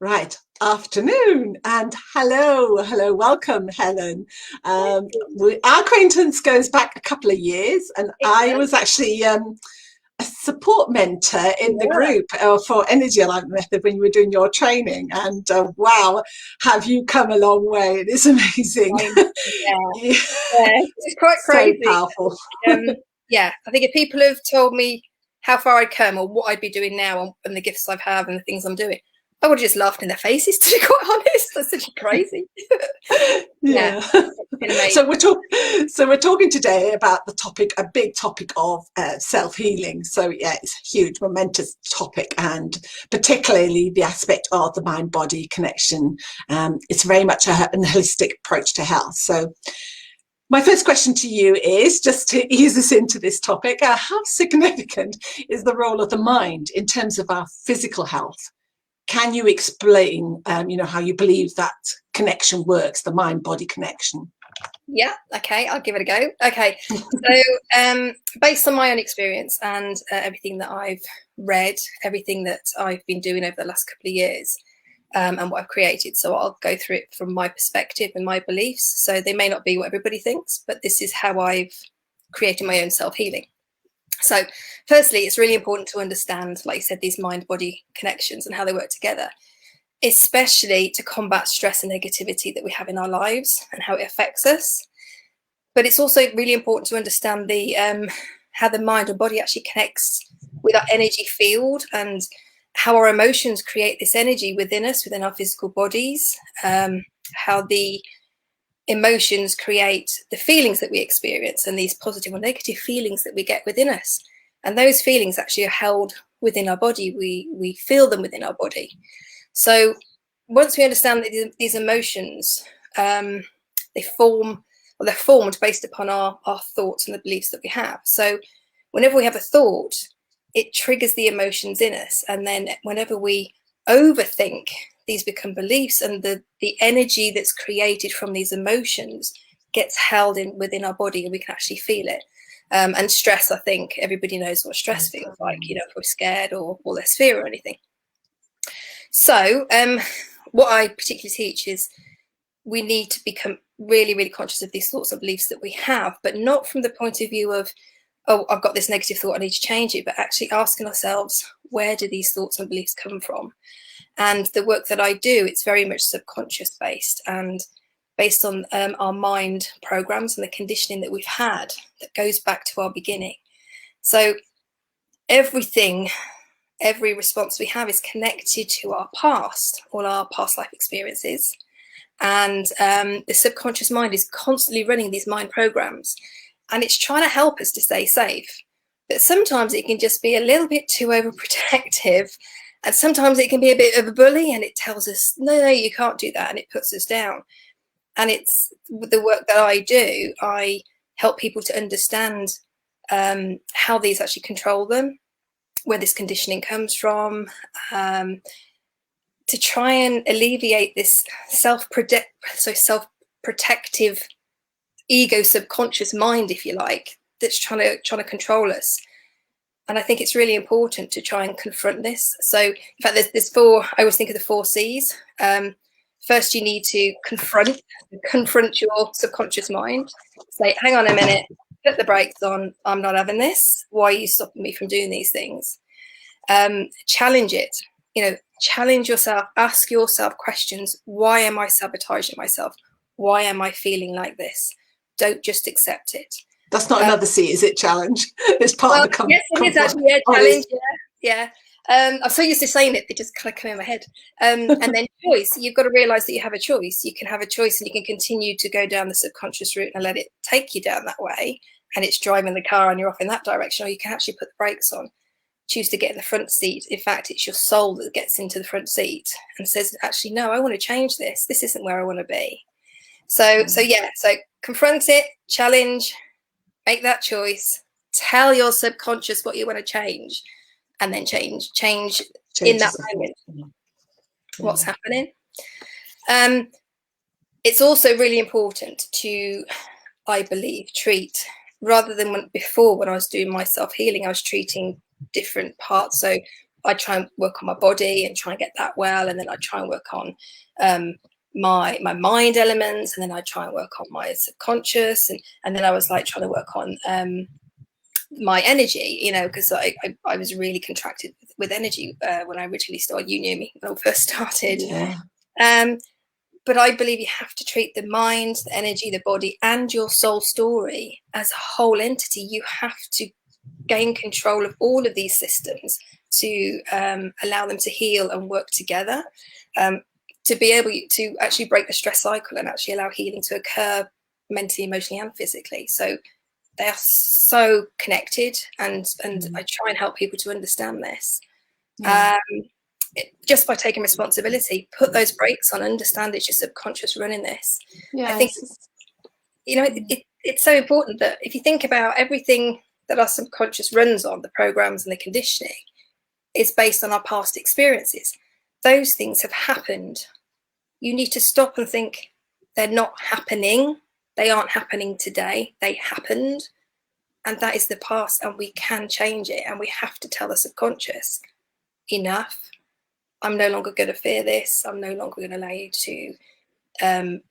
Right, afternoon, and hello, welcome, Helen. Our acquaintance goes back a couple of years, and It I does. was actually a support mentor in the Yeah. group for Energy Alignment Method when you were doing your training. And wow, have you come a long way? It is amazing. I, yeah. Yeah, Yeah. It's quite so crazy. powerful. Yeah. I think if people have told me how far I'd come or what I'd be doing now and the gifts I've had and the things I'm doing, I would have just laughed in their faces, to be quite honest. That's such crazy. Yeah. Yeah. It's been amazing. So we're talking today about the topic, a big topic of self-healing. So yeah, it's a huge, momentous topic, and particularly the aspect of the mind-body connection. It's very much an holistic approach to health. So my first question to you is, just to ease us into this topic, how significant is the role of the mind in terms of our physical health? Can you explain, how you believe that connection works, the mind-body connection? Yeah. Okay. I'll give it a go. Okay. So, based on my own experience and everything that I've read, everything that I've been doing over the last couple of years, and what I've created. So I'll go through it from my perspective and my beliefs. So they may not be what everybody thinks, but this is how I've created my own self-healing. So firstly, it's really important to understand, like you said, these mind-body connections and how they work together, especially to combat stress and negativity that we have in our lives and how it affects us. But it's also really important to understand the how the mind and body actually connects with our energy field and how our emotions create this energy within us, within our physical bodies, how the emotions create the feelings that we experience and these positive or negative feelings that we get within us. And those feelings actually are held within our body. We feel them within our body. So once we understand that these emotions, they form, or they're formed based upon our thoughts and the beliefs that we have. So whenever we have a thought, it triggers the emotions in us. And then whenever we overthink, these become beliefs, and the energy that's created from these emotions gets held in within our body, and we can actually feel it. And stress, I think everybody knows what stress feels like, if we're scared or there's fear or anything. So what I particularly teach is we need to become really, really conscious of these thoughts and beliefs that we have, but not from the point of view of, oh, I've got this negative thought, I need to change it, but actually asking ourselves, where do these thoughts and beliefs come from? And the work that I do, it's very much subconscious based and based on our mind programs and the conditioning that we've had that goes back to our beginning. So everything, every response we have is connected to our past, all our past life experiences. And the subconscious mind is constantly running these mind programs, and it's trying to help us to stay safe. But sometimes it can just be a little bit too overprotective, and sometimes it can be a bit of a bully, and it tells us, no, you can't do that, and it puts us down. And it's the work that I do, I help people to understand how these actually control them, where this conditioning comes from, to try and alleviate this self-protective ego subconscious mind, if you like, that's trying to control us. And I think it's really important to try and confront this. So in fact, there's four, I always think of the 4 C's. First, you need to confront your subconscious mind. Say, hang on a minute, put the brakes on, I'm not having this. Why are you stopping me from doing these things? Challenge it, challenge yourself, ask yourself questions. Why am I sabotaging myself? Why am I feeling like this? Don't just accept it. That's not another C, is it? Challenge. It's part Well, of the yes, it is comfort. actually, yeah, Oh, it challenge, is. yeah. I'm so used to saying it, they just kind of come in my head. And then choice, you've got to realize that you have a choice. You can have a choice, and you can continue to go down the subconscious route and let it take you down that way, and it's driving the car and you're off in that direction, or you can actually put the brakes on, choose to get in the front seat. In fact, it's your soul that gets into the front seat and says, actually, no, I want to change this. This isn't where I want to be. So confront it, challenge, make that choice, tell your subconscious what you want to change, and then change in that Changes. moment Yeah. what's happening. It's also really important to, I believe, treat, rather than before when I was doing my self-healing, I was treating different parts. So I try and work on my body and try and get that well, and then I try and work on my mind elements, and then I try and work on my subconscious, and then I was like trying to work on my energy, you know, because I was really contracted with energy when I originally started. You knew me when I first started. Yeah. But I believe you have to treat the mind, the energy, the body, and your soul story as a whole entity. You have to gain control of all of these systems to allow them to heal and work together, to be able to actually break the stress cycle and actually allow healing to occur mentally, emotionally, and physically. So they are so connected, and I try and help people to understand this. Just by taking responsibility, put those brakes on, understand it's your subconscious running this. I think, you know, it's so important that if you think about everything that our subconscious runs on, the programs and the conditioning, is based on our past experiences. Those things have happened. You need to stop and think, they're not happening. They aren't happening today. They happened. And that is the past, and we can change it. And we have to tell the subconscious, enough. I'm no longer going to fear this. I'm no longer going to allow you to,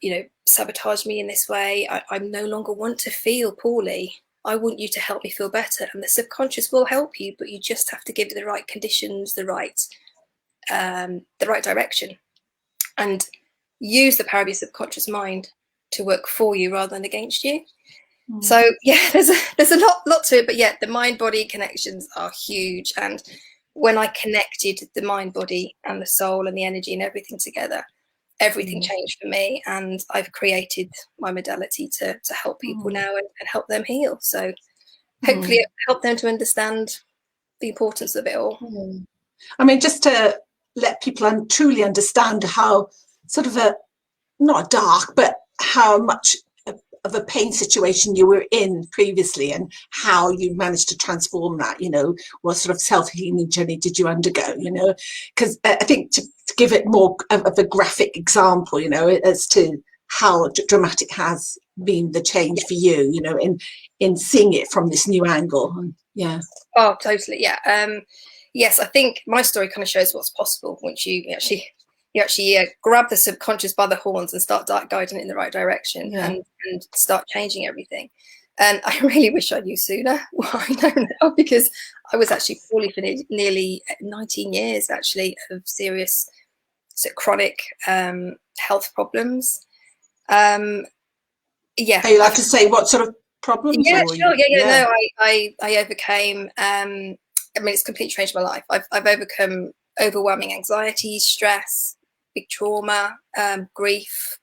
you know, sabotage me in this way. I no longer want to feel poorly. I want you to help me feel better. And the subconscious will help you, but you just have to give it the right conditions, the right direction, and use the power of your subconscious mind to work for you rather than against you. So yeah, there's a lot to it, but yeah, the mind-body connections are huge. And when I connected the mind, body, and the soul, and the energy, and everything together, everything changed for me. And I've created my modality to help people now and help them heal. So hopefully it help them to understand the importance of it all. I mean, just to let people truly understand how sort of not dark, but how much of a pain situation you were in previously, and how you managed to transform that, you know, what sort of self-healing journey did you undergo, you know, because I think to give it more of a graphic example, you know, as to how dramatic has been the change for you, you know, in seeing it from this new angle. Oh, totally. Yes, I think my story kind of shows what's possible once you actually grab the subconscious by the horns and start guiding it in the right direction, and start changing everything. And I really wish I knew sooner. Well, I know now, because I was actually poorly for nearly 19 years, actually, of serious chronic health problems. Are you allowed to say what sort of problems? Yeah, sure. No, I overcame. I mean, it's completely changed my life. I've overcome overwhelming anxiety, stress, big trauma, grief,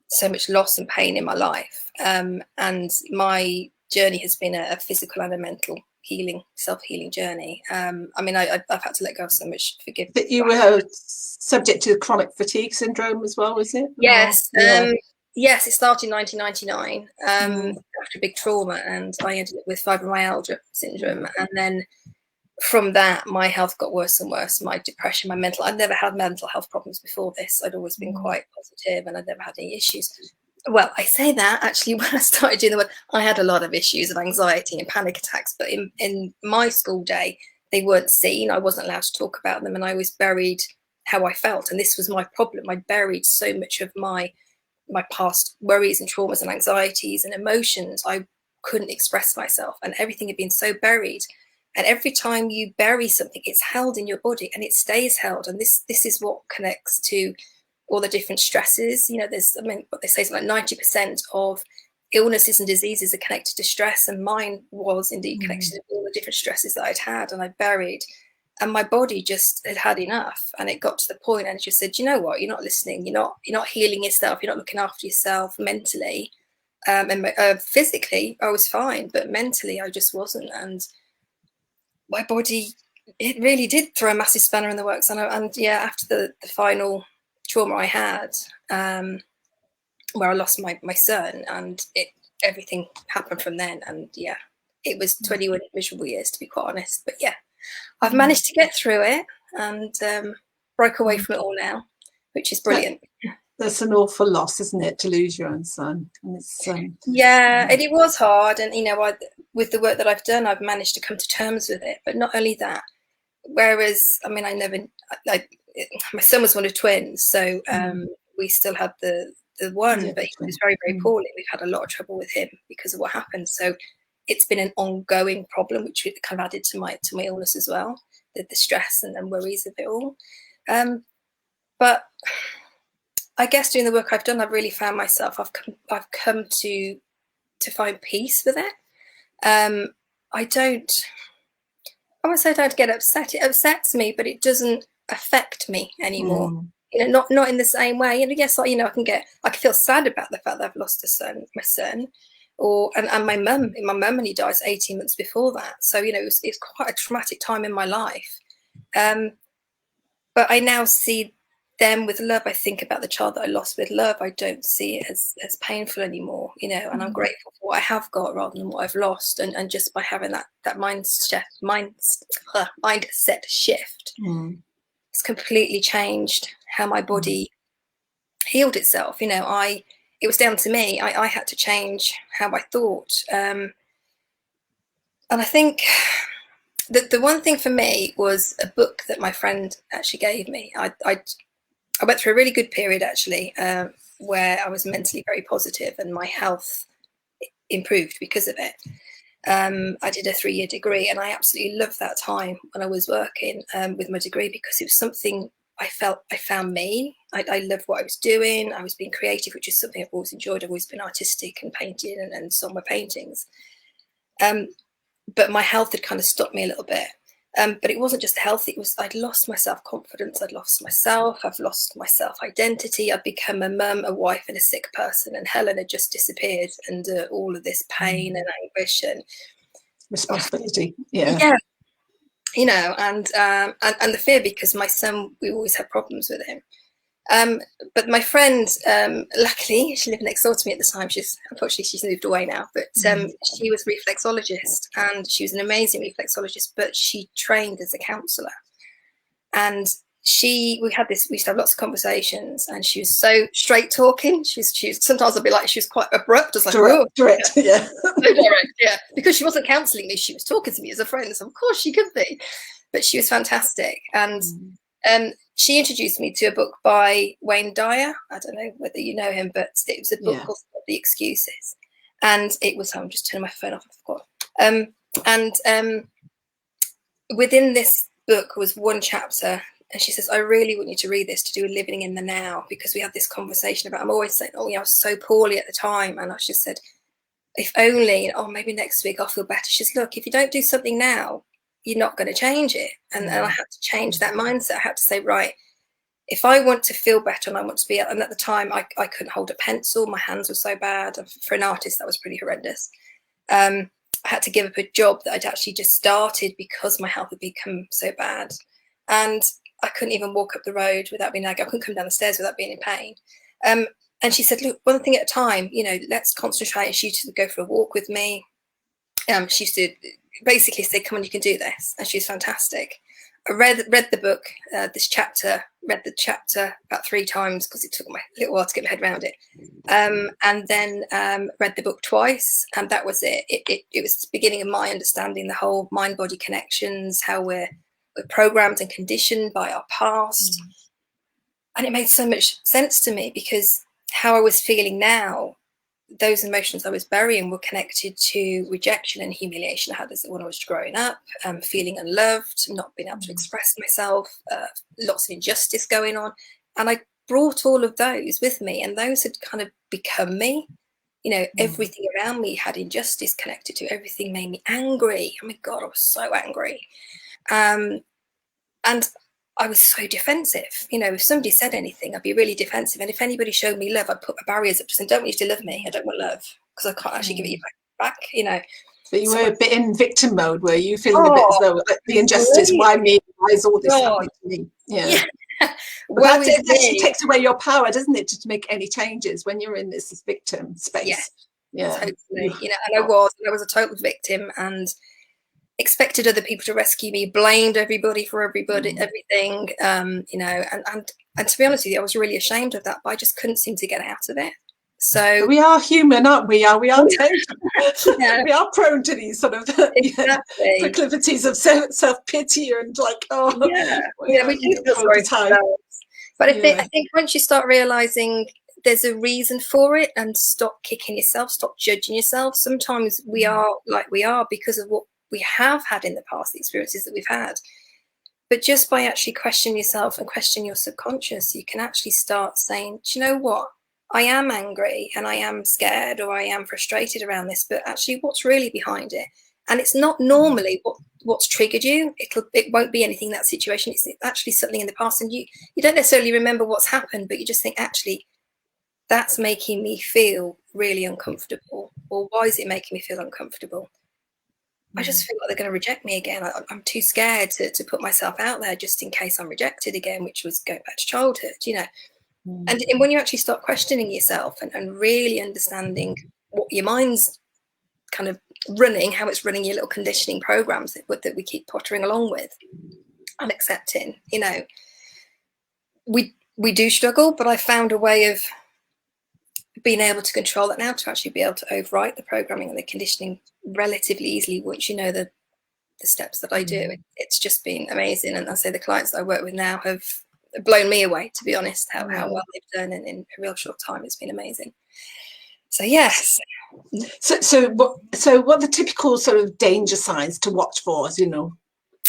so much loss and pain in my life. And my journey has been a physical and a mental healing, self-healing journey. I mean, I've had to let go of so much. Forgive. But you were subject to chronic fatigue syndrome as well, was it? Yes. Yes, it started in 1999 after a big trauma, and I ended up with fibromyalgia syndrome. And then from that, my health got worse and worse. My depression, my mental, I'd never had mental health problems before this. I'd always been quite positive, and I'd never had any issues. Well, I say that actually when I started doing the work, I had a lot of issues of anxiety and panic attacks, but in my school day, they weren't seen. I wasn't allowed to talk about them, and I always buried how I felt. And this was my problem. I buried so much of my past worries and traumas and anxieties and emotions. I couldn't express myself, and everything had been so buried. And every time you bury something, it's held in your body, and it stays held. And this is what connects to all the different stresses. You know, what they say is like 90% of illnesses and diseases are connected to stress, and mine was indeed connected to all the different stresses that I'd had and I buried. And my body just had enough, and it got to the point, and it just said, you know what, you're not listening, you're not healing yourself, you're not looking after yourself mentally, and physically I was fine, but mentally I just wasn't. And my body, it really did throw a massive spanner in the works. And after the final trauma I had, where I lost my son, and everything happened from then. And it was 21 miserable years, to be quite honest. But I've managed to get through it and broke away from it all now, which is brilliant. That's an awful loss, isn't it, to lose your own son? And it's, and it was hard. And with the work that I've done, I've managed to come to terms with it. But not only that, whereas, I mean, my son was one of twins, so we still had the one, but he was very, very poorly. We've had a lot of trouble with him because of what happened. So it's been an ongoing problem, which kind of added to my illness as well, the stress and worries of it all. But I guess doing the work I've done, I've really found myself. I've come to find peace with it. I won't say I don't get upset. It upsets me, but it doesn't affect me anymore. You know, not in the same way. And yes, you know, I can feel sad about the fact that I've lost my son, and my mum. My mum only died 18 months before that. So, you know, it's quite a traumatic time in my life. But I now see them with love. I think about the child that I lost with love. I don't see it as painful anymore, you know, and I'm grateful for what I have got rather than what I've lost. And just by having that mindset shift, it's completely changed how my body healed itself. You know, it was down to me. I had to change how I thought. And I think that the one thing for me was a book that my friend actually gave me. I went through a really good period, actually, where I was mentally very positive and my health improved because of it. I did a 3-year degree, and I absolutely loved that time when I was working with my degree, because it was something I found me. I loved what I was doing. I was being creative, which is something I've always enjoyed. I've always been artistic and painting and saw my paintings. But my health had kind of stopped me a little bit. But it wasn't just the health. It was I'd lost my self-confidence. I'd lost myself. I've lost my self-identity. I'd become a mum, a wife, and a sick person. And Helen had just disappeared under all of this pain and anguish and responsibility. Yeah. Yeah. You know, and the fear, because my son, we always had problems with him. But my friend, luckily, she lived next door to me at the time. Unfortunately, she's moved away now, but she was a reflexologist, and she was an amazing reflexologist, but she trained as a counsellor. And we used to have lots of conversations, and she was so straight talking. She was sometimes I'd be like, she was quite abrupt. I was like, direct, yeah. So direct, yeah. Because she wasn't counselling me, she was talking to me as a friend, so of course she could be. But she was fantastic. And she introduced me to a book by Wayne Dyer. I don't know whether you know him, but it was a book called The Excuses. And it was, I'm just turning my phone off, I forgot. Within this book was one chapter, and she says, I really want you to read this to do with living in the now, because we had this conversation about, I'm always saying, oh, yeah, I was so poorly at the time. And I just said, if only, maybe next week I'll feel better. She says, look, if you don't do something now, you're not going to change it. And I had to change that mindset. I had to say, right, if I want to feel better and I want to be, and at the time I couldn't hold a pencil, my hands were so bad. For an artist, that was pretty horrendous. I had to give up a job that I'd actually just started because my health had become so bad. And I couldn't even walk up the road without being like, I couldn't come down the stairs without being in pain. And she said, look, one thing at a time, you know, let's concentrate. She used to go for a walk with me. She used to basically say, come on, you can do this. And she's fantastic. I read the book, read the chapter about 3 times because it took me a little while to get my head around it. And then read the book twice, and that was it. It was the beginning of my understanding the whole mind-body connections, how we're programmed and conditioned by our past. And it made so much sense to me, because how I was feeling now, those emotions I was burying were connected to rejection and humiliation I had when I was growing up, feeling unloved, not being able to express myself, lots of injustice going on. And I brought all of those with me, and those had kind of become me. You know, everything around me had injustice connected to it. Everything made me angry. Oh my God, I was so angry. And I was so defensive. You know, if somebody said anything, I'd be really defensive. And if anybody showed me love, I'd put my barriers up to say, don't want you to love me. I don't want love, because I can't actually give it you back, you know. But you were a bit in victim mode, were you? Feeling a bit as though the injustice, why me? Why is all this happening to me? Yeah. Well, that actually takes away your power, doesn't it, to make any changes when you're in this victim space? Yeah. Totally. You know, and I was a total victim, and expected other people to rescue me, blamed everybody for everything, you know, and to be honest with you, I was really ashamed of that, but I just couldn't seem to get out of it. So we are human, aren't we? We are yeah, we are prone to these sort of exactly. proclivities of self-pity and like, oh, Yeah, we yeah, are, we do feel all the sorry for time. ourselves. But Yeah. I think once you start realizing there's a reason for it, and stop kicking yourself, stop judging yourself. Sometimes we are like we are because of what we have had in the past, the experiences that we've had. But just by actually questioning yourself and questioning your subconscious, you can actually start saying, do you know what? I am angry and I am scared or I am frustrated around this, but actually what's really behind it? And it's not normally what's triggered you. It won't be anything in that situation. It's actually something in the past, and you don't necessarily remember what's happened, but you just think, actually, that's making me feel really uncomfortable. Or why is it making me feel uncomfortable? I just feel like they're going to reject me again. I'm too scared to put myself out there just in case I'm rejected again, which was going back to childhood, you know. And when you actually start questioning yourself and really understanding what your mind's kind of running, how it's running your little conditioning programs that we keep pottering along with, and accepting, you know, we do struggle, but I found a way of being able to control that now, to actually be able to overwrite the programming and the conditioning relatively easily once you know the steps that I do. It's just been amazing. And I say the clients that I work with now have blown me away, to be honest, how well they've done in a real short time. It's been amazing. So yes. So what are the typical sort of danger signs to watch for, you know,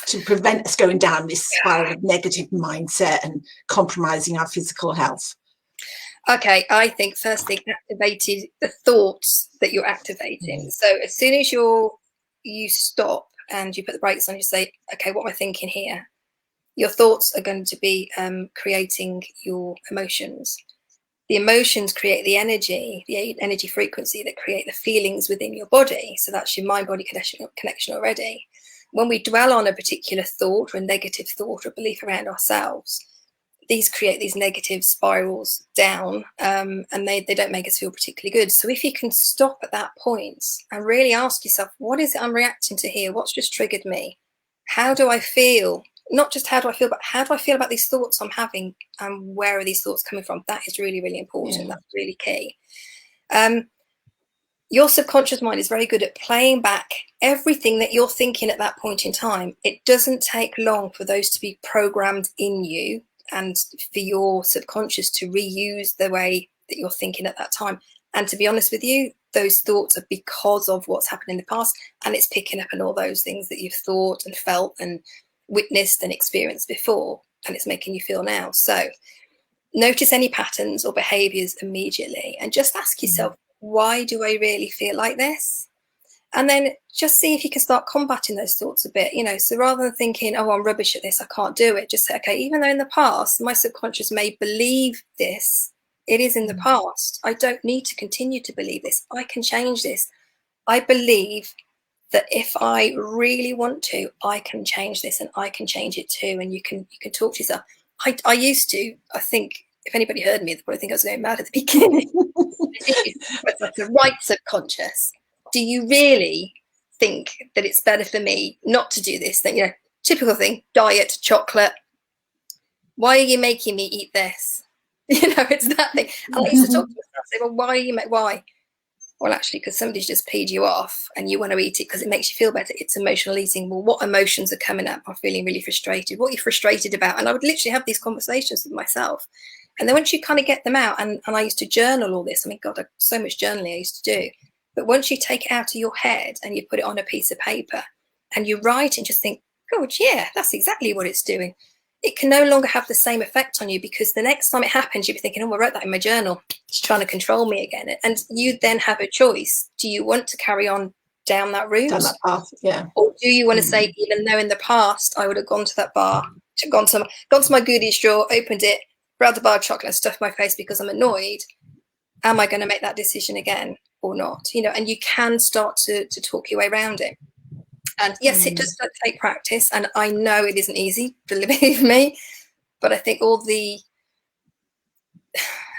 to prevent us going down this spiral of negative mindset and compromising our physical health? Okay, I think first thing, activated the thoughts that you're activating. So as soon as you stop and you put the brakes on, you say, okay, what am I thinking here? Your thoughts are going to be creating your emotions. The emotions create the energy frequency that create the feelings within your body. So that's your mind-body connection already. When we dwell on a particular thought or a negative thought or belief around ourselves, these create these negative spirals down, and they don't make us feel particularly good. So if you can stop at that point and really ask yourself, what is it I'm reacting to here? What's just triggered me? How do I feel? Not just how do I feel, but how do I feel about these thoughts I'm having, and where are these thoughts coming from? That is really, really important. That's really key. Your subconscious mind is very good at playing back everything that you're thinking at that point in time. It doesn't take long for those to be programmed in you and for your subconscious to reuse the way that you're thinking at that time. And to be honest with you, those thoughts are because of what's happened in the past, and it's picking up on all those things that you've thought and felt and witnessed and experienced before, and it's making you feel now. So notice any patterns or behaviors immediately and just ask yourself, why do I really feel like this? And then just see if you can start combating those thoughts a bit, you know. So rather than thinking, oh, I'm rubbish at this, I can't do it, just say, okay, even though in the past my subconscious may believe this, it is in the past. I don't need to continue to believe this. I can change this. I believe that if I really want to, I can change this, and I can change it too. And you can talk to yourself. I used to, I think if anybody heard me, they'd probably think I was going mad at the beginning. It's like the right subconscious. Do you really think that it's better for me not to do this? Then, you know, typical thing, diet, chocolate. Why are you making me eat this? You know, it's that thing. And I used to talk to myself, say, well, why? Well, actually, because somebody's just peed you off and you want to eat it because it makes you feel better. It's emotional eating. Well, what emotions are coming up? I'm feeling really frustrated. What are you frustrated about? And I would literally have these conversations with myself. And then once you kind of get them out, and I used to journal all this. I mean, God, so much journaling I used to do. But once you take it out of your head and you put it on a piece of paper and you write and just think, God, yeah, that's exactly what it's doing. It can no longer have the same effect on you, because the next time it happens, you'll be thinking, oh, I wrote that in my journal. It's trying to control me again. And you then have a choice. Do you want to carry on down that route? Down that path, yeah. Or do you want to say, even though in the past I would have gone to that bar, gone to my goodies drawer, opened it, grabbed a bar of chocolate and stuffed my face because I'm annoyed, am I going to make that decision again or not? You know, and you can start to talk your way around it. And yes, it does take practice, and I know it isn't easy, believe me, but I think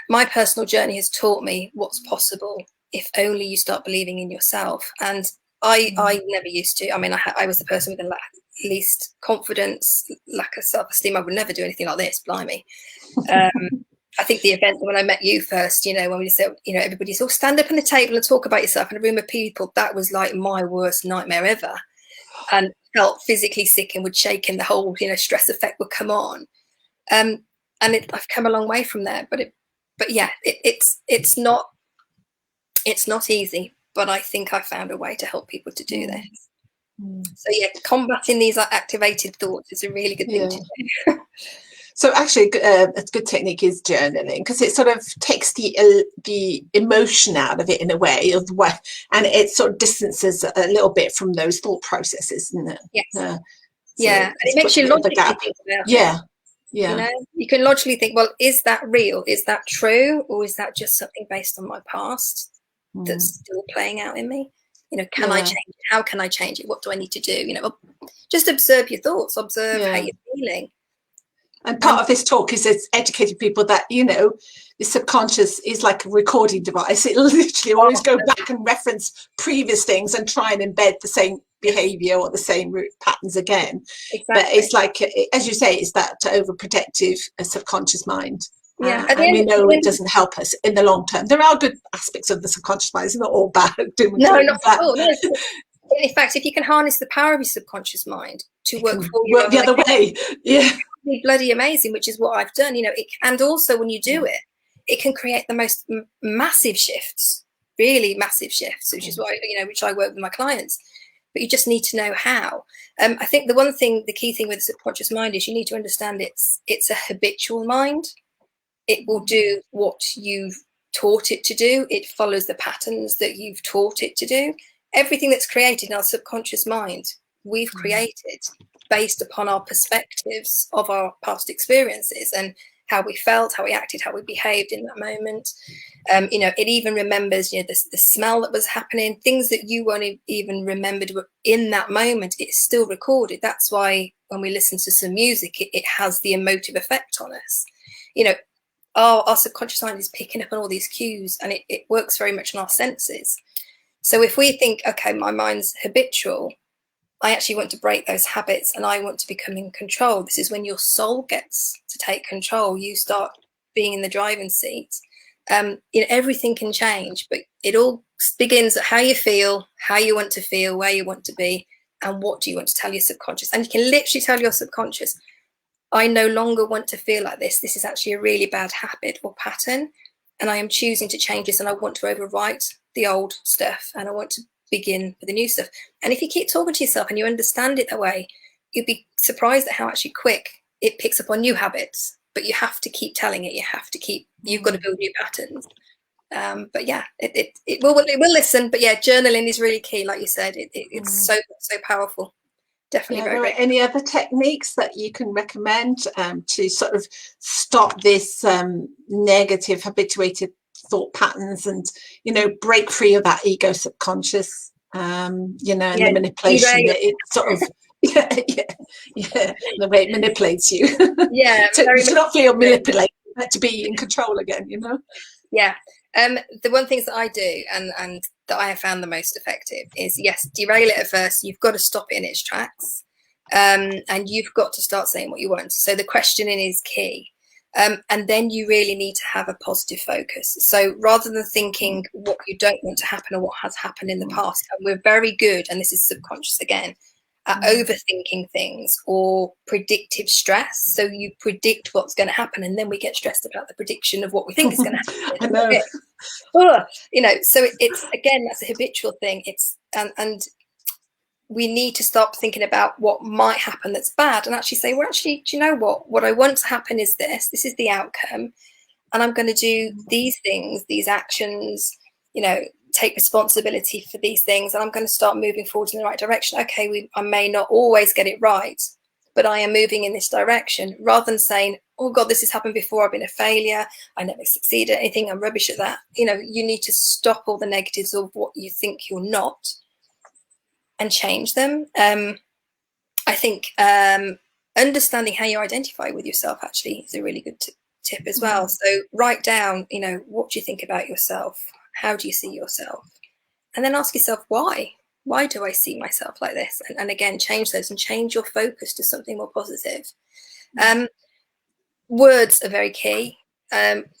my personal journey has taught me what's possible if only you start believing in yourself. And I never used to. I mean, I was the person with the least confidence, lack of self-esteem. I would never do anything like this, blimey. I think the event when I met you first, you know, when we said, you know, everybody's all stand up on the table and talk about yourself in a room of people, that was like my worst nightmare ever. And felt physically sick and would shake and the whole, you know, stress effect would come on. And I've come a long way from there, but yeah, it's not easy, but I think I found a way to help people to do this. So yeah, combating these activated thoughts is a really good thing to do. So actually, a good technique is journaling, because it sort of takes the emotion out of it in a way, and it sort of distances a little bit from those thought processes, isn't it? Yes. So yeah, and it makes you logically think about it. You know, you can logically think, well, is that real? Is that true? Or is that just something based on my past that's still playing out in me? You know, can I change it? How can I change it? What do I need to do? You know, just observe your thoughts, observe how you're feeling. And part of this talk is it's educating people that, you know, the subconscious is like a recording device. It literally always go back and reference previous things and try and embed the same behavior or the same root patterns again. Exactly. But it's like, as you say, it's that overprotective subconscious mind. Yeah, and we know it doesn't help us in the long term. There are good aspects of the subconscious mind. It's not all bad. No, not at all. No. In fact, if you can harness the power of your subconscious mind to work for you, work the other way, be bloody amazing, which is what I've done. You know, and also when you do it, it can create the most massive shifts, really massive shifts, which is why, you know, which I work with my clients. But you just need to know how. I think the key thing with the subconscious mind is you need to understand it's a habitual mind. It will do what you've taught it to do. It follows the patterns that you've taught it to do. Everything that's created in our subconscious mind, we've created based upon our perspectives of our past experiences and how we felt, how we acted, how we behaved in that moment. You know, it even remembers, you know, the smell that was happening, things that you won't even remembered were in that moment. It's still recorded. That's why when we listen to some music, it has the emotive effect on us. You know, our subconscious mind is picking up on all these cues, and it works very much on our senses. So if we think, okay, my mind's habitual, I actually want to break those habits and I want to become in control. This is when your soul gets to take control. You start being in the driving seat. You know, everything can change, but it all begins at how you feel, how you want to feel, where you want to be, and what do you want to tell your subconscious. And you can literally tell your subconscious, I no longer want to feel like this. This is actually a really bad habit or pattern, and I am choosing to change this, and I want to overwrite the old stuff, and I want to begin with the new stuff. And if you keep talking to yourself and you understand it that way, you'd be surprised at how actually quick it picks up on new habits. But you have to keep telling it. You've got to build new patterns. But yeah, it will listen. But yeah, journaling is really key. Like you said, it's so powerful. Definitely very. Any other techniques that you can recommend to sort of stop this negative habituated thought patterns and, you know, break free of that ego subconscious, you know, and the manipulation that it sort of the way it manipulates you. To not feel manipulated, but to be in control again, you know. Yeah. The one things that I do and that I have found the most effective is, yes, derail it at first. You've got to stop it in its tracks, and you've got to start saying what you want. So the questioning is key. And then you really need to have a positive focus. So rather than thinking what you don't want to happen or what has happened in the past, and we're very good, and this is subconscious again, at overthinking things or predictive stress. So you predict what's going to happen, and then we get stressed about the prediction of what we think is going to happen. I know. You know, so it's, again, that's a habitual thing. And we need to stop thinking about what might happen that's bad and actually say, well, actually, do you know what I want to happen is this is the outcome, and I'm going to do these things, these actions, you know, take responsibility for these things, and I'm going to start moving forward in the right direction. Okay, I may not always get it right, but I am moving in this direction, rather than saying, oh God, this has happened before, I've been a failure, I never succeeded at anything, I'm rubbish at that. You know, you need to stop all the negatives of what you think you're not and change them. I think understanding how you identify with yourself actually is a really good tip as well. So write down, you know, what do you think about yourself? How do you see yourself? And then ask yourself, why? Why do I see myself like this? And again, change those and change your focus to something more positive. Words are very key.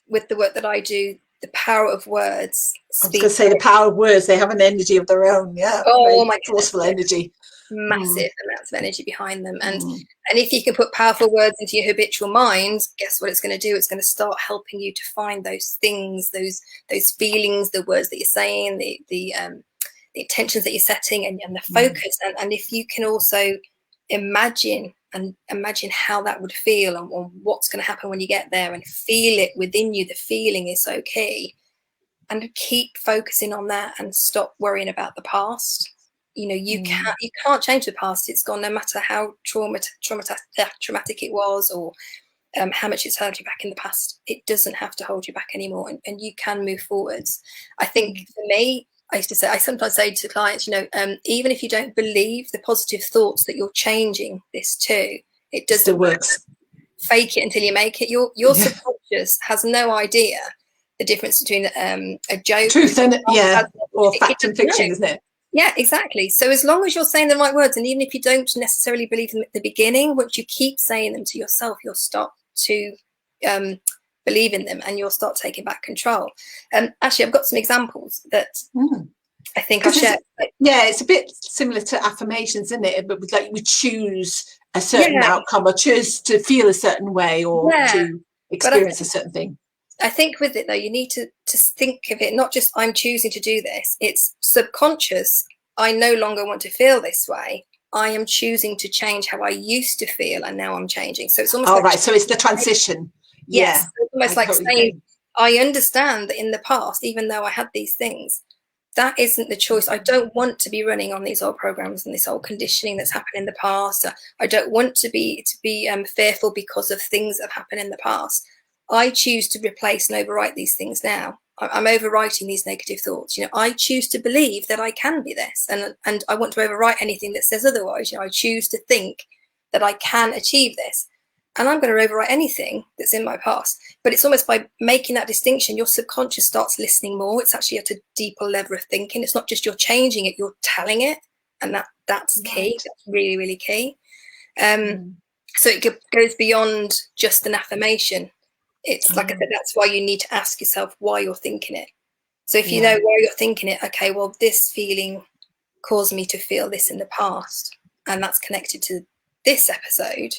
with the work that I do, the power of words I was going to speak. say the power of words. They have an energy of their own. Yeah, Oh very my goodness, forceful energy. massive amounts of energy behind them. Mm. And if you can put powerful words into your habitual mind, guess what it's going to do? It's going to start helping you to find those things, those feelings, the words that you're saying, the intentions that you're setting, and the focus. And if you can also imagine how that would feel, and what's going to happen when you get there, and feel it within you, the feeling is so key. And keep focusing on that and stop worrying about the past. You know, you can't change the past. It's gone, no matter how traumatic it was, or how much it's held you back in the past. It doesn't have to hold you back anymore, and you can move forwards. I think for me, I sometimes say to clients, you know, even if you don't believe the positive thoughts that you're changing this to, it doesn't still works. Fake it until you make it. Your subconscious has no idea the difference between a joke, truth, and or fact and fiction, isn't it? Yeah, exactly. So as long as you're saying the right words, and even if you don't necessarily believe them at the beginning, once you keep saying them to yourself, you'll start to believe in them, and you'll start taking back control. Actually, I've got some examples that I think I'll share. It's a bit similar to affirmations, isn't it? But like we choose a certain outcome, or choose to feel a certain way, or to experience a certain thing. I think with it though, you need to think of it not just I'm choosing to do this. It's subconscious. I no longer want to feel this way. I am choosing to change how I used to feel, and now I'm changing. So it's almost right. So it's the transition. Yes, it's almost like saying, I understand that in the past, even though I had these things, that isn't the choice. I don't want to be running on these old programs and this old conditioning that's happened in the past. I don't want to be fearful because of things that have happened in the past. I choose to replace and overwrite these things now. I'm overwriting these negative thoughts. You know, I choose to believe that I can be this, and I want to overwrite anything that says otherwise. You know, I choose to think that I can achieve this, and I'm going to overwrite anything that's in my past. But it's almost by making that distinction, your subconscious starts listening more. It's actually at a deeper level of thinking. It's not just you're changing it, you're telling it, and that's key. That's really, really key. So it goes beyond just an affirmation. It's like I said, that's why you need to ask yourself why you're thinking it. So if you know why you're thinking it, okay, well, this feeling caused me to feel this in the past, and that's connected to this episode.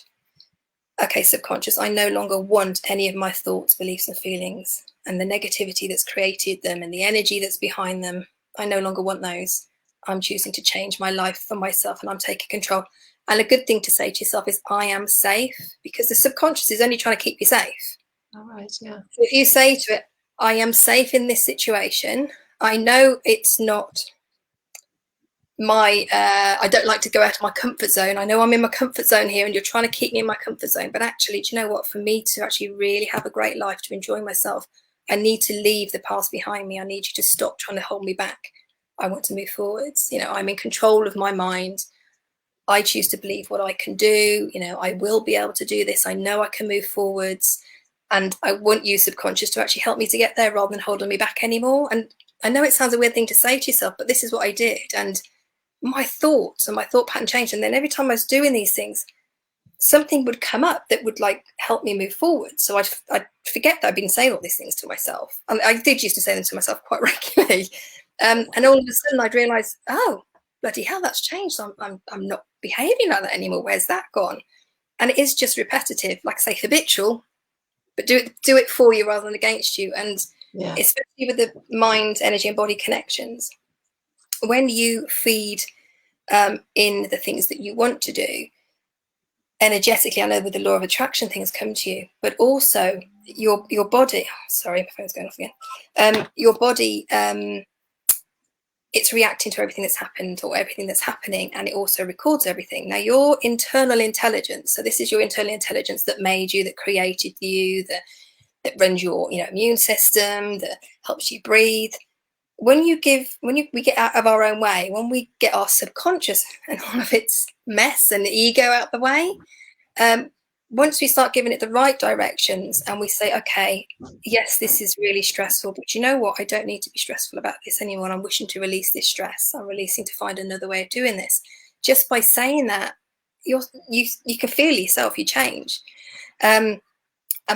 Okay, subconscious, I no longer want any of my thoughts, beliefs, and feelings, and the negativity that's created them, and the energy that's behind them. I no longer want those. I'm choosing to change my life for myself, and I'm taking control. And a good thing to say to yourself is, I am safe, because the subconscious is only trying to keep you safe. All right, yeah. So if you say to it, I am safe in this situation, I know it's not I don't like to go out of my comfort zone. I know I'm in my comfort zone here, and you're trying to keep me in my comfort zone. But actually, do you know what? For me to actually really have a great life, to enjoy myself, I need to leave the past behind me. I need you to stop trying to hold me back. I want to move forwards. You know, I'm in control of my mind. I choose to believe what I can do. You know, I will be able to do this. I know I can move forwards. And I want you, subconscious, to actually help me to get there rather than holding me back anymore. And I know it sounds a weird thing to say to yourself, but this is what I did. And my thoughts and my thought pattern changed. And then every time I was doing these things, something would come up that would like help me move forward. So I'd forget that I'd been saying all these things to myself. And I did used to say them to myself quite regularly. And all of a sudden I'd realize, oh, bloody hell, that's changed. I'm not behaving like that anymore. Where's that gone? And it is just repetitive, like I say, habitual, but do it for you rather than against you. And especially with the mind, energy, and body connections, when you feed in the things that you want to do energetically, I know with the law of attraction things come to you, but also your body, sorry, my phone's going off again, your body, it's reacting to everything that's happened or everything that's happening, and it also records everything. Now, your internal intelligence, so this is your internal intelligence that made you, that created you, that runs your immune system, that helps you breathe. When we get out of our own way, when we get our subconscious and all of its mess and the ego out the way, once we start giving it the right directions and we say, okay, yes, this is really stressful, but you know what? I don't need to be stressful about this anymore. I'm wishing to release this stress. I'm releasing to find another way of doing this. Just by saying that, you can feel yourself, you change. And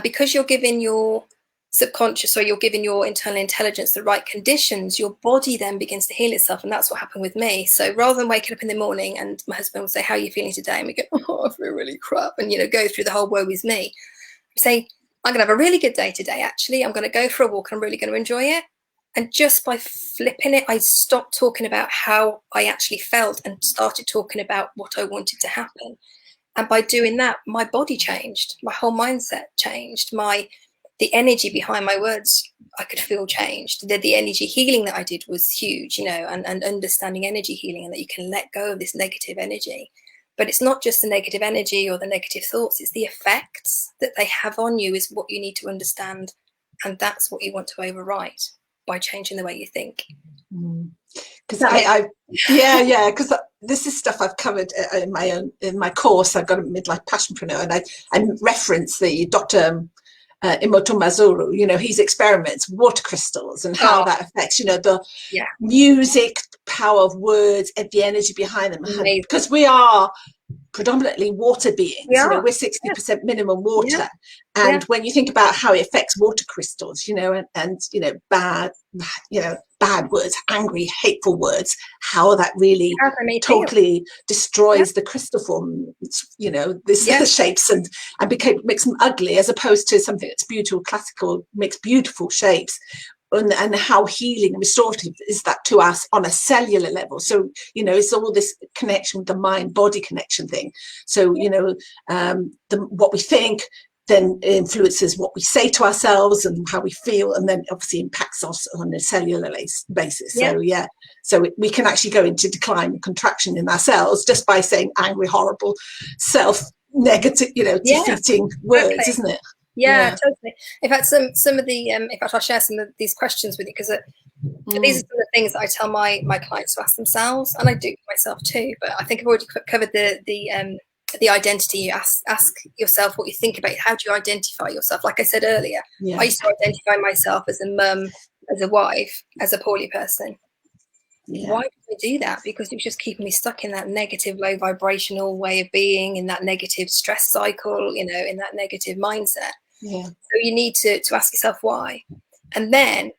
because you're giving your subconscious, or you're giving your internal intelligence the right conditions, your body then begins to heal itself. And that's what happened with me. So rather than waking up in the morning and my husband will say, how are you feeling today? And we go, oh, I feel really crap. And, you know, go through the whole woe is me. Say, I'm going to have a really good day today, actually. I'm going to go for a walk and I'm really going to enjoy it. And just by flipping it, I stopped talking about how I actually felt and started talking about what I wanted to happen. And by doing that, my body changed, my whole mindset changed, the energy behind my words I could feel changed. The energy healing that I did was huge, you know, and understanding energy healing, and that you can let go of this negative energy. But it's not just the negative energy or the negative thoughts, it's the effects that they have on you is what you need to understand. And that's what you want to overwrite by changing the way you think. Because because this is stuff I've covered in my course. I've got a midlife passionpreneur, and I reference the Dr. Imoto Mazuru, you know, his experiments, water crystals, and how that affects, you know, the music, power of words, and the energy behind them. Amazing. Because we are predominantly water beings, you know, we're 60% minimum water. And when you think about how it affects water crystals, you know, and you know, bad words, angry, hateful words, how that really totally destroys the crystal form, you know, this shapes and makes them ugly, as opposed to something that's beautiful, classical, makes beautiful shapes. And how healing and restorative is that to us on a cellular level. So, you know, it's all this connection with the mind-body connection thing. So, you know, what we think then influences what we say to ourselves and how we feel, and then obviously impacts us on a cellular basis. So, so we can actually go into decline and contraction in ourselves just by saying angry, horrible, self-negative, you know, defeating words, isn't it? Yeah, totally. In fact, some of the in fact, I'll share some of these questions with you, because these are some of the things that I tell my clients to ask themselves, and I do myself too. But I think I've already covered the identity. You ask yourself what you think about. How do you identify yourself? Like I said earlier, I used to identify myself as a mum, as a wife, as a poorly person. Why did I do that? Because it was just keeping me stuck in that negative, low vibrational way of being, in that negative stress cycle, you know, in that negative mindset. So you need to ask yourself why. And then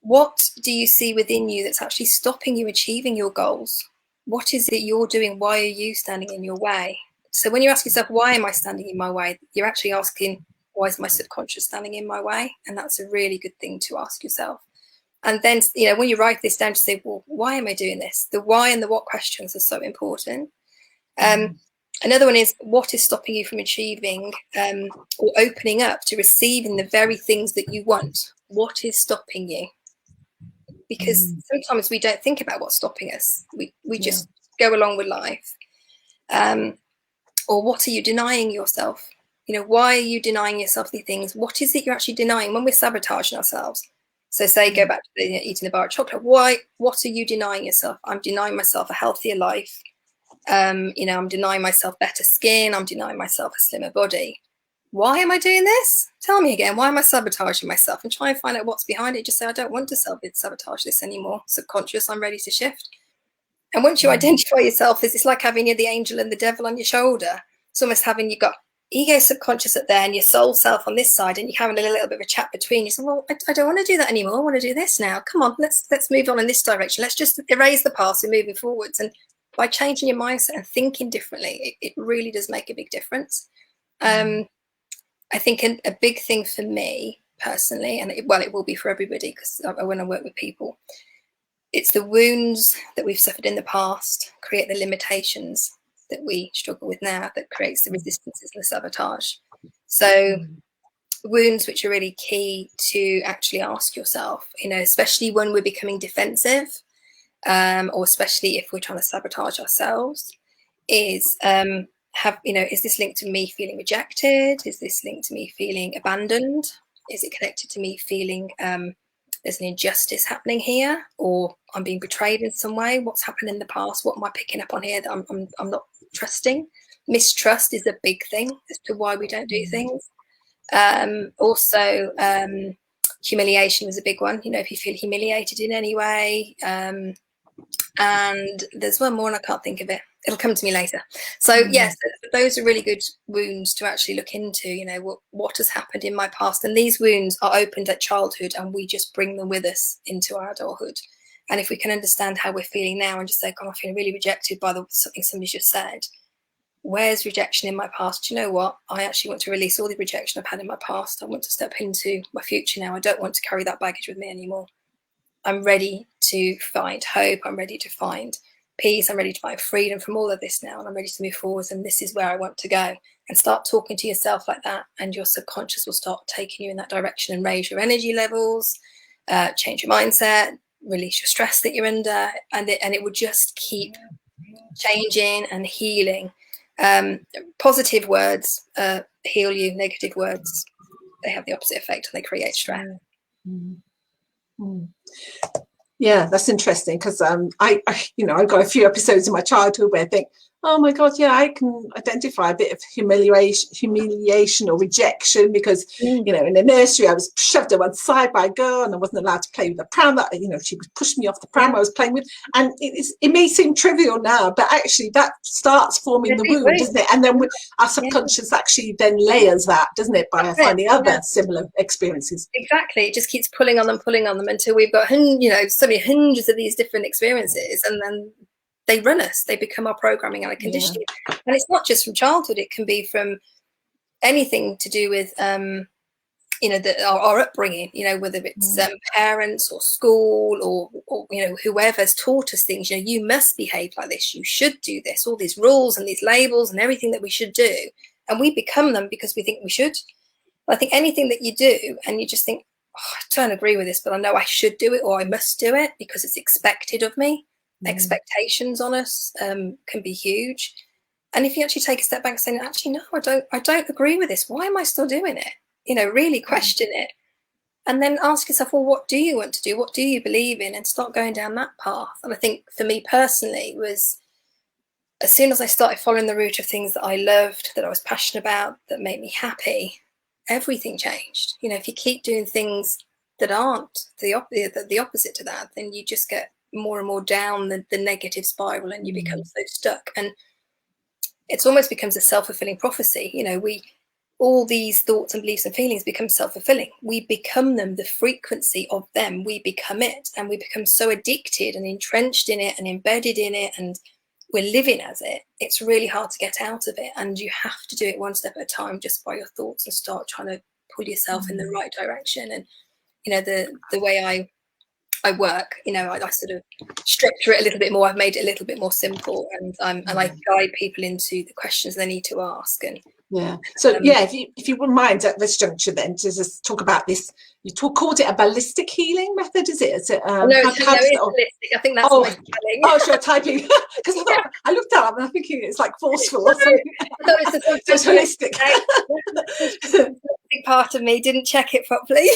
what do you see within you that's actually stopping you achieving your goals? What is it you're doing? Why are you standing in your way? So when you ask yourself, why am I standing in my way? You're actually asking, why is my subconscious standing in my way? And that's a really good thing to ask yourself. And then, you know, when you write this down, to say, well, why am I doing this? The why and the what questions are so important. Another one is, what is stopping you from achieving or opening up to receiving the very things that you want? What is stopping you? Because sometimes we don't think about what's stopping us. We just go along with life. Or what are you denying yourself? You know, why are you denying yourself these things? What is it you're actually denying when we're sabotaging ourselves? So say, go back to eating a bar of chocolate. What are you denying yourself? I'm denying myself a healthier life. You know, I'm denying myself better skin. I'm denying myself a slimmer body. Why am I doing this? Tell me again. Why am I sabotaging myself? And try and find out what's behind it. Just say, I don't want to sabotage this anymore. Subconscious, I'm ready to shift. And once you identify yourself, it's like having the angel and the devil on your shoulder. It's almost having, you've got ego, subconscious up there, and your soul self on this side, and you're having a little bit of a chat between you. So, well, I don't want to do that anymore. I want to do this now. Come on, let's move on in this direction. Let's just erase the past and moving forwards. And by changing your mindset and thinking differently, it really does make a big difference. I think a big thing for me personally, and it will be for everybody, because when I work with people, it's the wounds that we've suffered in the past create the limitations that we struggle with now, that creates the resistances and the sabotage. So wounds which are really key to actually ask yourself, you know, especially when we're becoming defensive, or especially if we're trying to sabotage ourselves, is is this linked to me feeling rejected? Is this linked to me feeling abandoned? Is it connected to me feeling there's an injustice happening here, or I'm being betrayed in some way? What's happened in the past? What am I picking up on here that I'm not trusting? Mistrust is a big thing as to why we don't do things. Also, humiliation was a big one. You know, if you feel humiliated in any way. And there's one more and I can't think of it. it'll come to me later. So yes, those are really good wounds to actually look into, you know, what has happened in my past. And these wounds are opened at childhood, and we just bring them with us into our adulthood. And if we can understand how we're feeling now and just say, God, I'm feeling really rejected by something somebody's just said. Where's rejection in my past? Do you know what? I actually want to release all the rejection I've had in my past. I want to step into my future now. I don't want to carry that baggage with me anymore. I'm ready to find hope. I'm ready to find peace. I'm ready to find freedom from all of this now, and I'm ready to move forward, and this is where I want to go. And start talking to yourself like that, and your subconscious will start taking you in that direction and raise your energy levels, change your mindset, release your stress that you're under, and it will just keep changing and healing. Positive words heal you. Negative words, they have the opposite effect, and they create stress. Yeah, that's interesting, because I I've got a few episodes in my childhood where I think, oh my God, yeah, I can identify a bit of humiliation or rejection, because in the nursery I was shoved to one side by a girl, and I wasn't allowed to play with the pram that she was pushing me off the pram I was playing with. And it may seem trivial now, but actually that starts forming the wound, doesn't it? And then our subconscious actually then layers that, doesn't it, by finding other similar experiences. Exactly. It just keeps pulling on them until we've got so many hundreds of these different experiences, and then they run us. They become our programming and our conditioning. And it's not just from childhood. It can be from anything to do with our upbringing, whether it's parents or school or whoever's taught us things. You must behave like this, you should do this, all these rules and these labels and everything that we should do, and we become them because we think we should. I think anything that you do and you just think, oh, I don't agree with this, but I know I should do it, or I must do it because it's expected of me. Expectations on us can be huge. And if you actually take a step back and say, actually, no, I don't agree with this. Why am I still doing it? Really question it. And then ask yourself, well, what do you want to do? What do you believe in? And start going down that path. And I think for me personally was, as soon as I started following the route of things that I loved, that I was passionate about, that made me happy, everything changed. If you keep doing things that aren't the opposite to that, then you just get more and more down the negative spiral, and you become so stuck. And it almost becomes a self-fulfilling prophecy. All these thoughts and beliefs and feelings become self-fulfilling. We become them, the frequency of them, we become it, and we become so addicted and entrenched in it and embedded in it, and we're living as it. It's really hard to get out of it, and you have to do it one step at a time, just by your thoughts, and start trying to pull yourself in the right direction. And the way I work, I sort of structure it a little bit more. I've made it a little bit more simple, and I guide people into the questions they need to ask. And so if you wouldn't mind at this juncture then to just talk about this. You called it a ballistic healing method, is it? Is it no, it's holistic. I think that's my spelling. Oh, sure, typing, because I looked at it and I'm thinking it's like forceful or something. No, it's holistic. The big part of me didn't check it properly.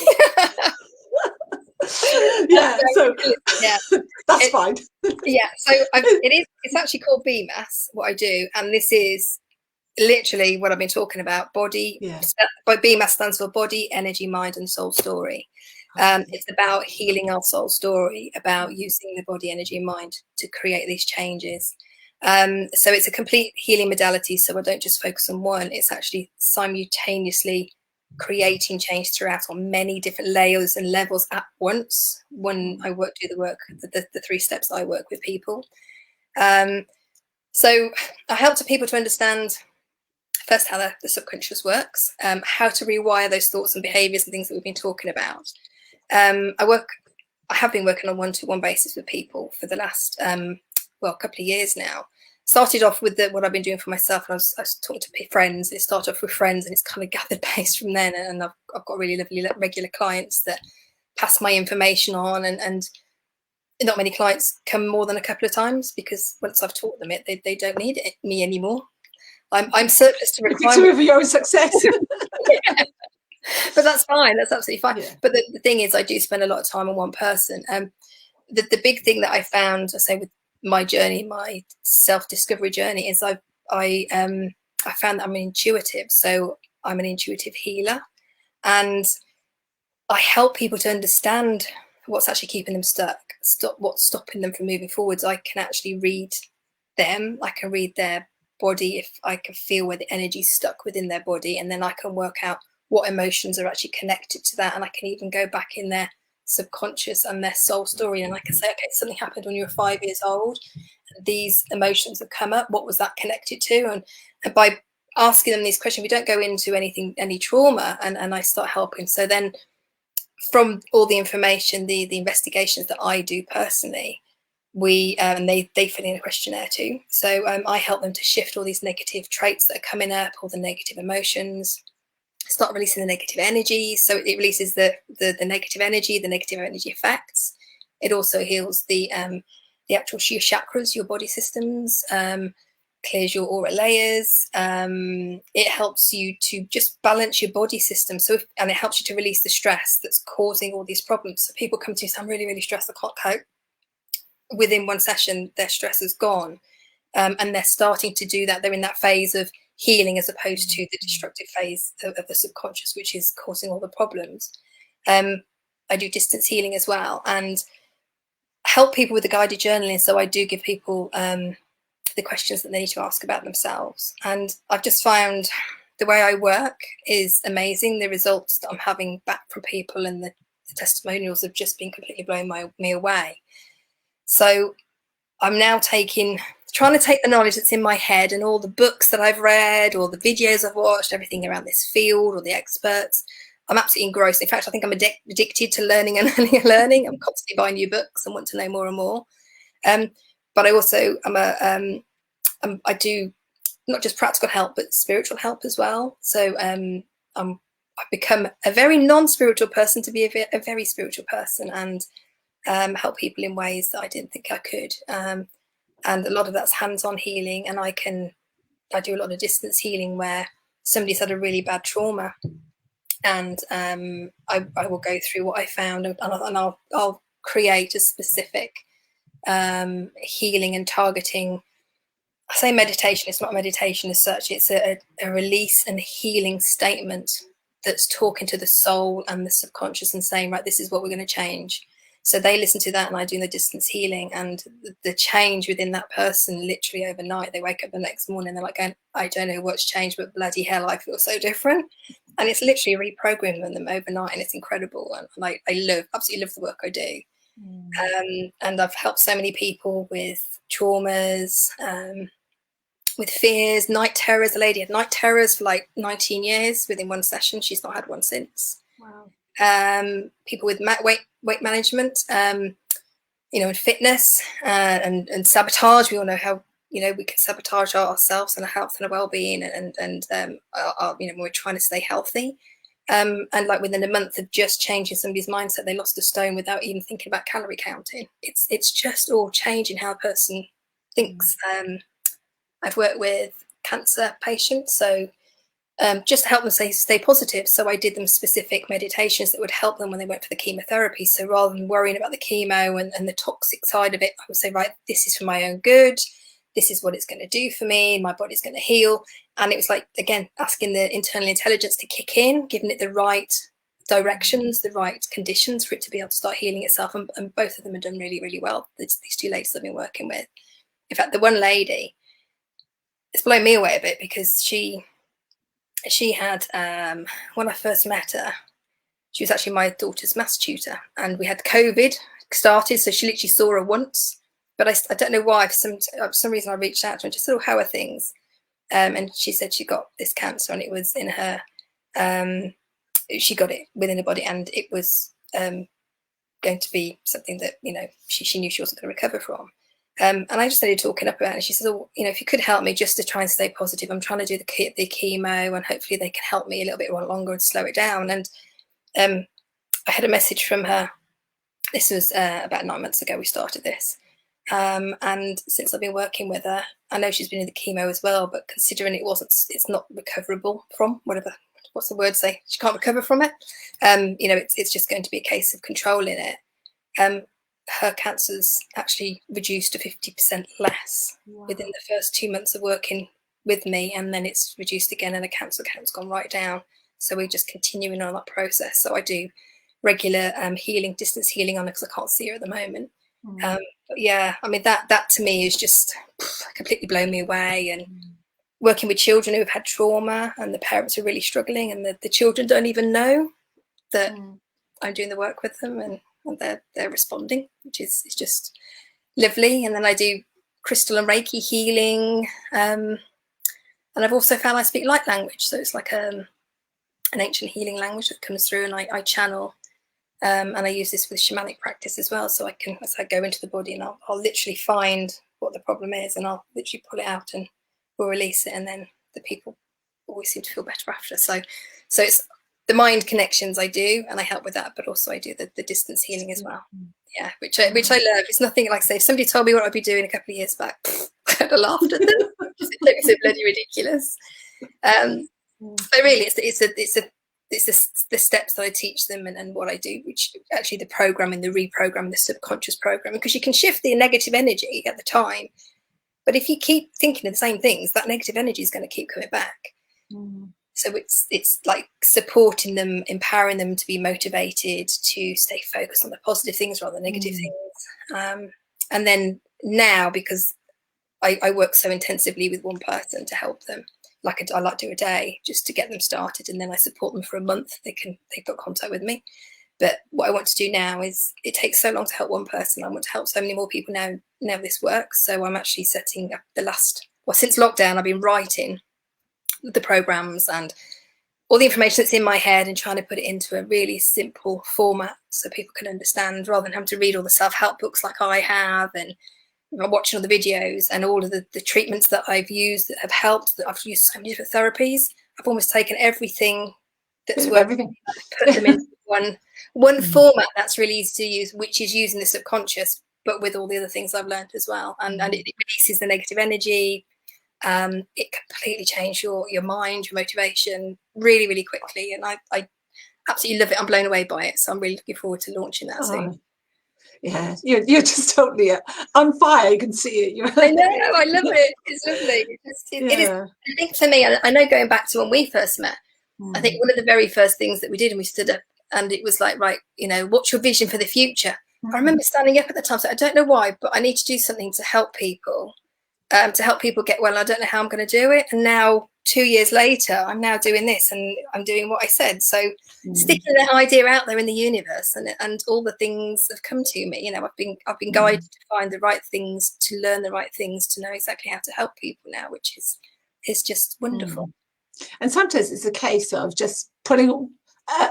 That's fine. So it's actually called BEMASS, what I do, and this is literally what I've been talking about. BEMASS stands for Body, Energy, Mind and Soul Story. It's about healing our soul story, about using the body, energy and mind to create these changes. So it's a complete healing modality, so I don't just focus on one. It's actually simultaneously creating change throughout on many different layers and levels at once when I do the work, the 3 steps I work with people. So I help to people to understand first how the subconscious works, how to rewire those thoughts and behaviors and things that we've been talking about. I have been working on one-to-one basis with people for the last couple of years now. Started off with what I've been doing for myself, and I was talking to friends. It started off with friends, and it's kind of gathered pace from then. And I've got really lovely regular clients that pass my information on, and not many clients come more than a couple of times, because once I've taught them it, they don't need me anymore. I'm surplus to requirements. Of your own success. But that's fine. That's absolutely fine. But the thing is, I do spend a lot of time on one person. The big thing that I found, I say, with my journey, my self-discovery journey, is I found that I'm intuitive. So I'm an intuitive healer, and I help people to understand what's actually keeping them stuck, what's stopping them from moving forwards. I can actually read them. I can read their body, if I can feel where the energy's stuck within their body, and then I can work out what emotions are actually connected to that. And I can even go back in their subconscious and their soul story, and I can say, okay, something happened when you were 5 years old, these emotions have come up, what was that connected to? And by asking them these questions, we don't go into any trauma, and I start helping. So then from all the information, the investigations that I do personally, we and they fill in a questionnaire too. So I help them to shift all these negative traits that are coming up, all the negative emotions, start releasing the negative energy. So it releases the negative energy, the negative energy effects. It also heals the actual your chakras, your body systems, clears your aura layers. It helps you to just balance your body system. And it helps you to release the stress that's causing all these problems. So people come to you and say, I'm really, really stressed, I can't cope. Within one session, their stress is gone. And they're starting to do that. They're in that phase of healing as opposed to the destructive phase of the subconscious, which is causing all the problems. I do distance healing as well, and help people with the guided journaling. So I do give people the questions that they need to ask about themselves. And I've just found the way I work is amazing. The results that I'm having back from people and the testimonials have just been completely blowing me away. So I'm now trying to take the knowledge that's in my head and all the books that I've read, or the videos I've watched, everything around this field, or the experts. I'm absolutely engrossed. In fact, I think I'm addicted to learning and learning and learning. I'm constantly buying new books and want to know more and more. But I also I do not just practical help, but spiritual help as well. So I've become a very non-spiritual person to be a very spiritual person, and help people in ways that I didn't think I could. And a lot of that's hands-on healing, and I do a lot of distance healing where somebody's had a really bad trauma, and I will go through what I found, and I'll create a specific healing and targeting. I say meditation, it's not meditation as such, it's a release and healing statement that's talking to the soul and the subconscious and saying, right, this is what we're going to change. So they listen to that, and I do the distance healing, and the change within that person, literally overnight, they wake up the next morning, they're like, I don't know what's changed, but bloody hell, I feel so different. And it's literally reprogramming them overnight, and it's incredible. And I absolutely love the work I do. And I've helped so many people with traumas, with fears, night terrors. The lady had night terrors for like 19 years within one session. She's not had one since. Wow. People with weight management, and fitness, and sabotage. We all know how we can sabotage ourselves and our health and our well-being, and when we're trying to stay healthy. And like within a month of just changing somebody's mindset, they lost a stone without even thinking about calorie counting. It's just all changing how a person thinks. I've worked with cancer patients, so just to help them stay positive. So I did them specific meditations that would help them when they went for the chemotherapy. So rather than worrying about the chemo and the toxic side of it, I would say, right, this is for my own good. This is what it's going to do for me. My body's going to heal. And it was like, again, asking the internal intelligence to kick in, giving it the right directions, the right conditions for it to be able to start healing itself. And both of them have done really, really well. These two ladies I've been working with. In fact, the one lady, it's blown me away a bit, because she had, when I first met her, she was actually my daughter's maths tutor, and we had COVID started, so she literally saw her once. But I don't know why, for some reason I reached out to her and just said, oh, how are things? And she said she got this cancer, and it was in her, she got it within her body, and it was going to be something that, she knew she wasn't going to recover from. And I just started talking up about it. And she says, oh, if you could help me just to try and stay positive, I'm trying to do the chemo, and hopefully they can help me a little bit longer and slow it down. And I had a message from her. This was about 9 months ago we started this. And since I've been working with her, I know she's been in the chemo as well, but considering it's not recoverable from, what's the word say? She can't recover from it. It's just going to be a case of controlling it. Her cancer's actually reduced to 50% less within the first 2 months of working with me, and then it's reduced again, and the cancer count's gone right down. So we're just continuing on that process. So I do regular healing, distance healing on her, because I can't see her at the moment. Mm. But yeah, I mean, that to me is just completely blown me away. And working with children who have had trauma and the parents are really struggling, and the children don't even know that I'm doing the work with them, and they're responding, which is just lovely. And then I do crystal and Reiki healing, and I've also found I speak light language, so it's like an ancient healing language that comes through, and I channel, and I use this with shamanic practice as well. So I can, as I go into the body, and I'll literally find what the problem is, and I'll literally pull it out and we'll release it, and then the people always seem to feel better after. So it's the mind connections I do, and I help with that, but also I do the distance healing as well. Yeah, which I love. It's nothing like, say, if somebody told me what I'd be doing a couple of years back, I'd have laughed at them. It's so bloody ridiculous. But really, it's the steps that I teach them, and what I do, which actually the programming, the reprogramming, the subconscious programming, because you can shift the negative energy at the time, but if you keep thinking of the same things, that negative energy is going to keep coming back. So it's like supporting them, empowering them to be motivated, to stay focused on the positive things rather than negative things. And then now, because I work so intensively with one person to help them, I like to do a day just to get them started, and then I support them for a month. They've got contact with me. But what I want to do now is, it takes so long to help one person. I want to help so many more people now this works. So I'm actually setting up since lockdown, I've been writing the programs and all the information that's in my head and trying to put it into a really simple format so people can understand, rather than having to read all the self-help books like I have, and watching all the videos and all of the treatments that I've used that have helped, that I've used so many different therapies. I've almost taken everything that's worked, put them in one format that's really easy to use, which is using the subconscious, but with all the other things I've learned as well. And it releases the negative energy. It completely changes your mind, your motivation really, really quickly. And I absolutely love it. I'm blown away by it. So I'm really looking forward to launching that soon. Yeah, you're just totally on fire. You can see it. I know, I love it. It's lovely. It is. I think for me, I know, going back to when we first met, I think one of the very first things that we did, and we stood up, and it was like, right, what's your vision for the future? I remember standing up at the time, so I don't know why, but I need to do something to help people, get well. I don't know how I'm going to do it. And now, 2 years later, I'm now doing this, and I'm doing what I said. So sticking that idea out there in the universe, and all the things have come to me. I've been guided to find the right things, to learn the right things, to know exactly how to help people now, which is just wonderful. And sometimes it's a case of just putting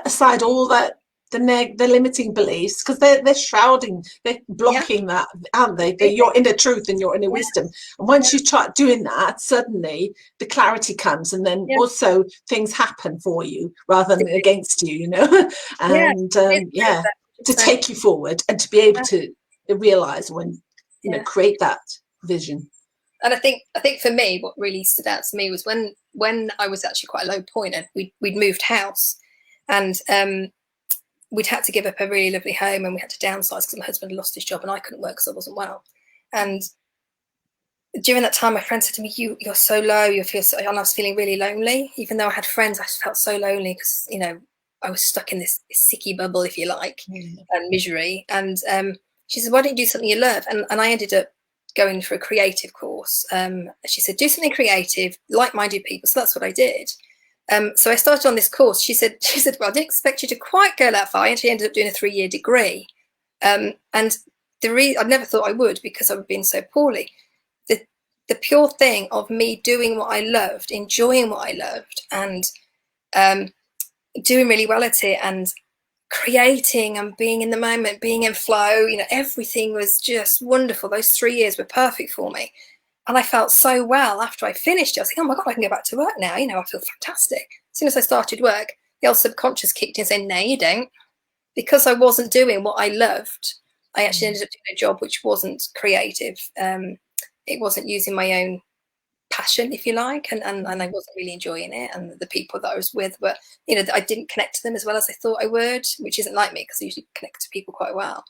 aside all that, the limiting beliefs, because they're shrouding, they're blocking that, aren't they? Your inner truth and your inner wisdom. And once you start doing that, suddenly the clarity comes, and then also things happen for you rather than against you, and to take you forward and to be able to realize when, create that vision. And I think for me, what really stood out to me was when I was actually quite a low point, and we'd moved house, and we'd had to give up a really lovely home, and we had to downsize because my husband had lost his job and I couldn't work because I wasn't well. And during that time, my friend said to me, you're so low, you feel so, and I was feeling really lonely. Even though I had friends, I felt so lonely because, I was stuck in this sicky bubble, if you like, and misery. And she said, why don't you do something you love? And I ended up going for a creative course. She said, do something creative, like-minded people. So that's what I did. So I started on this course. She said, well, I didn't expect you to quite go that far. I actually ended up doing a 3-year degree. And I never thought I would, because I was being so poorly. The pure thing of me doing what I loved, enjoying what I loved, and doing really well at it, and creating and being in the moment, being in flow, everything was just wonderful. Those 3 years were perfect for me. And I felt so well after I finished it. I was like, oh my God, I can go back to work now. I feel fantastic. As soon as I started work, the old subconscious kicked in saying, no, you don't. Because I wasn't doing what I loved, I actually ended up doing a job which wasn't creative. It wasn't using my own passion, if you like, and I wasn't really enjoying it. And the people that I was with were, I didn't connect to them as well as I thought I would, which isn't like me, because I usually connect to people quite well.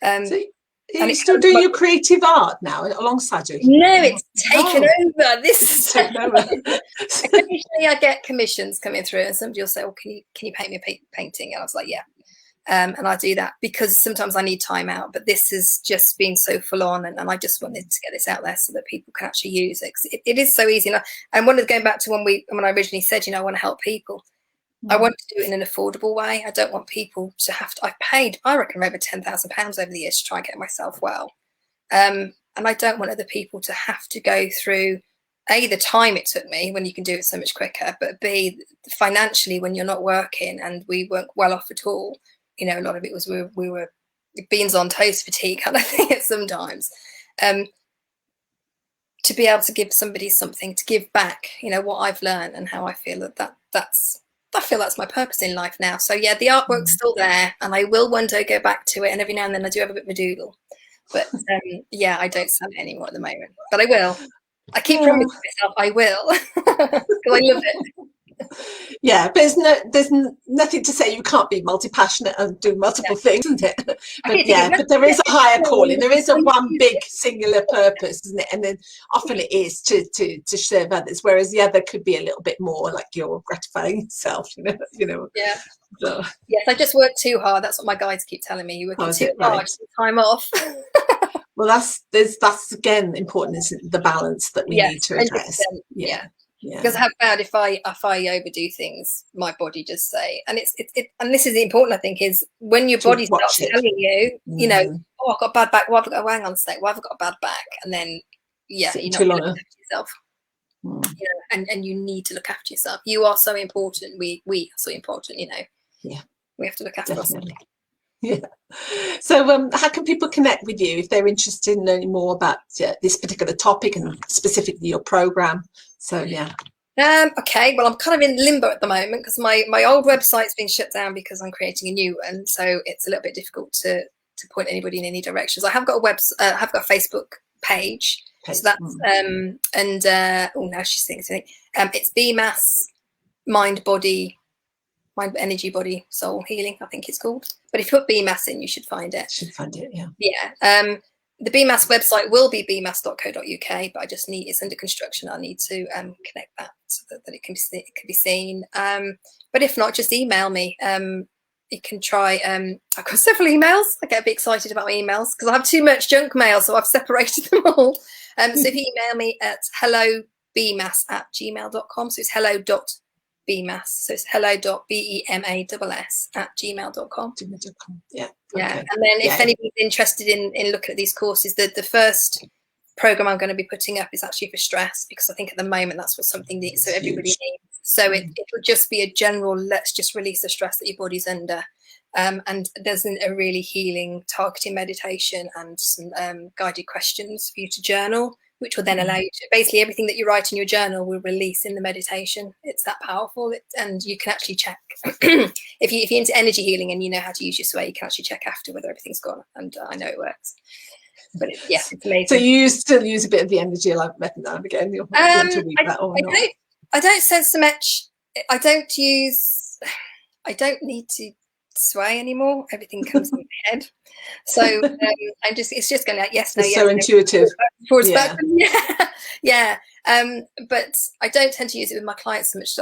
So you still do your creative art now alongside your? No, it's taken over. This is taken over. Occasionally I get commissions coming through, and somebody will say, "Oh, can you paint me a painting?" And I was like, "Yeah." And I do that because sometimes I need time out, but this has just been so full on, and I just wanted to get this out there so that people can actually use it. It is so easy. And one of going back to when I originally said, I want to help people, I want to do it in an affordable way. I don't want people to have to, I've paid, I reckon, over £10,000 over the years to try and get myself well. And I don't want other people to have to go through, A, the time it took me when you can do it so much quicker, but B, financially when you're not working, and we weren't well off at all. A lot of it was we were beans on toast fatigue kind of thing at sometimes. To be able to give somebody something, to give back, what I've learned and how I feel that's my purpose in life now. So yeah, the artwork's still there, and I will one day go back to it. And every now and then I do have a bit of a doodle, but yeah, I don't sell it anymore at the moment. But I will. I keep promising myself I will because I love it. Yeah, but there's nothing to say you can't be multi-passionate and do multiple things, isn't it? But yeah, but there is a higher calling. There is a one big singular purpose, isn't it? And then often it is to serve others, whereas the other could be a little bit more like you're gratifying yourself, Yeah. So. Yes, I just work too hard. That's what my guides keep telling me. You work too hard, time off. Well, that's again important, isn't it? The balance that we need to address. 100%. Yeah. Because I have found if I overdo things, my body just say, and and this is important, I think, is when your body starts telling you, oh, I've got a bad back. Well, hang on a sec. Well, I've got a bad back, and then you're not looking after yourself. And you need to look after yourself. You are so important. We are so important. Yeah, we have to look after ourselves. Yeah. So how can people connect with you if they're interested in learning more about this particular topic and specifically your program? So yeah. Okay, well, I'm kind of in limbo at the moment because my old website's been shut down because I'm creating a new one, so it's a little bit difficult to point anybody in any directions. I have got a have got a Facebook page. So that's now she's saying something. It's BEMASS, mind, energy, body, soul healing, I think it's called. But if you put BEMASS in, you should find it. Yeah. Yeah. The BEMASS website will be bemass.co.uk, but it's under construction. I need to connect that so that it can be seen. But if not, just email me. You can try. I've got several emails. I get a bit excited about my emails because I have too much junk mail, so I've separated them all. So if you email me at hellobemass@gmail.com, so it's hello.bemass, so it's hello.bemass@gmail.com. Yeah. Yeah. Okay. And then if anybody's interested in looking at these courses, the first program I'm going to be putting up is actually for stress, because I think at the moment that's what something needs. So everybody needs. So it will just be a general, let's just release the stress that your body's under. And there's a really healing targeting meditation and some guided questions for you to journal, which will then allow you to, basically everything that you write in your journal will release in the meditation. It's that powerful. And you can actually check if you're into energy healing and you know how to use your sway, you can actually check after whether everything's gone. And I know it works. But it's amazing. So you still use a bit of the energy alive method now and again? I don't sense so much. I don't need to sway anymore. Everything comes in my head. So it's just going like yes, no, yes. So intuitive. Forwards, back. Yeah. But I don't tend to use it with my clients so much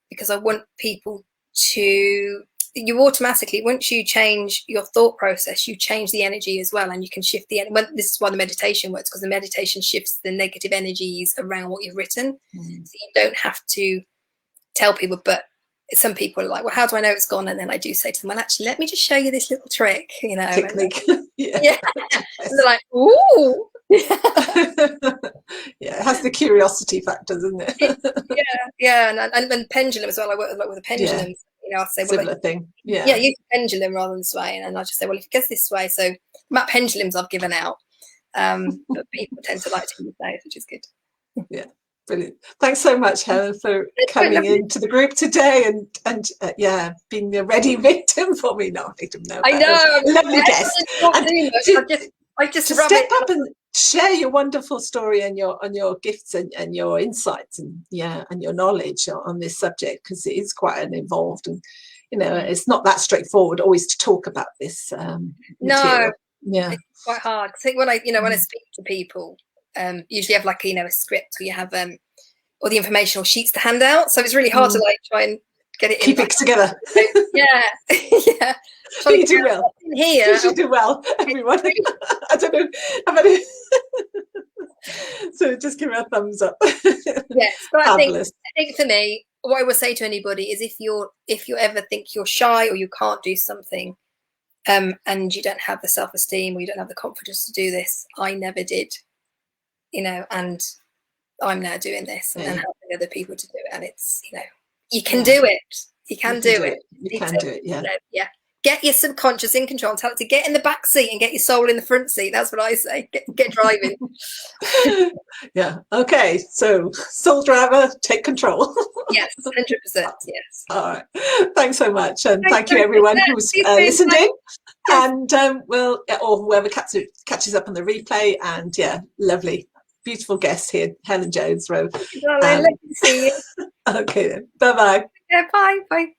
because I want people to. You automatically, once you change your thought process, you change the energy as well, and you can shift the energy. This is why the meditation works, because the meditation shifts the negative energies around what you've written. So you don't have to tell people, but some people are like, well, how do I know it's gone? And then I do say to them, well, actually, let me just show you this little trick, technique. Yeah. And they're like, ooh. Yeah, it has the curiosity factor, doesn't it? Yeah, and pendulum as well. I work a lot with a pendulum. I'll say, similar thing. Yeah, use a pendulum rather than sway, and I just say, well, if it goes this way. So my pendulums I've given out, but people tend to like to use those, which is good. Yeah, brilliant. Thanks so much, Helen, for coming into the group today and being a ready victim for me. Not victim, no. I know. Lovely guest. I just to step up and share your wonderful story and your gifts and your insights and your knowledge on this subject, because it is quite an involved and it's not that straightforward always to talk about this material. Yeah, it's quite hard. I think when I speak to people, usually have like a script, or you have all the informational sheets to hand out, so it's really hard to try and get it keep in it together. Yeah. Yeah. You do well. Here. You do well, everyone. I don't know. So just give me a thumbs up. Yes, but Fabulous. I think for me, what I would say to anybody is if you ever think you're shy or you can't do something, and you don't have the self-esteem or you don't have the confidence to do this, I never did, and I'm now doing this and helping other people to do it, and it's you can do it. You can do it. You can do it. Yeah. Yeah. Get your subconscious in control. Tell it to get in the back seat and get your soul in the front seat. That's what I say. Get driving. Yeah. Okay. So, soul driver, take control. Yes, 100%. Yes. All right. Thanks so much, and thank you everyone who's listened in. And or whoever catches up on the replay. And lovely, beautiful guest here, Helen Jones. Let me see you. Okay then. Bye bye. Yeah. Bye. Bye.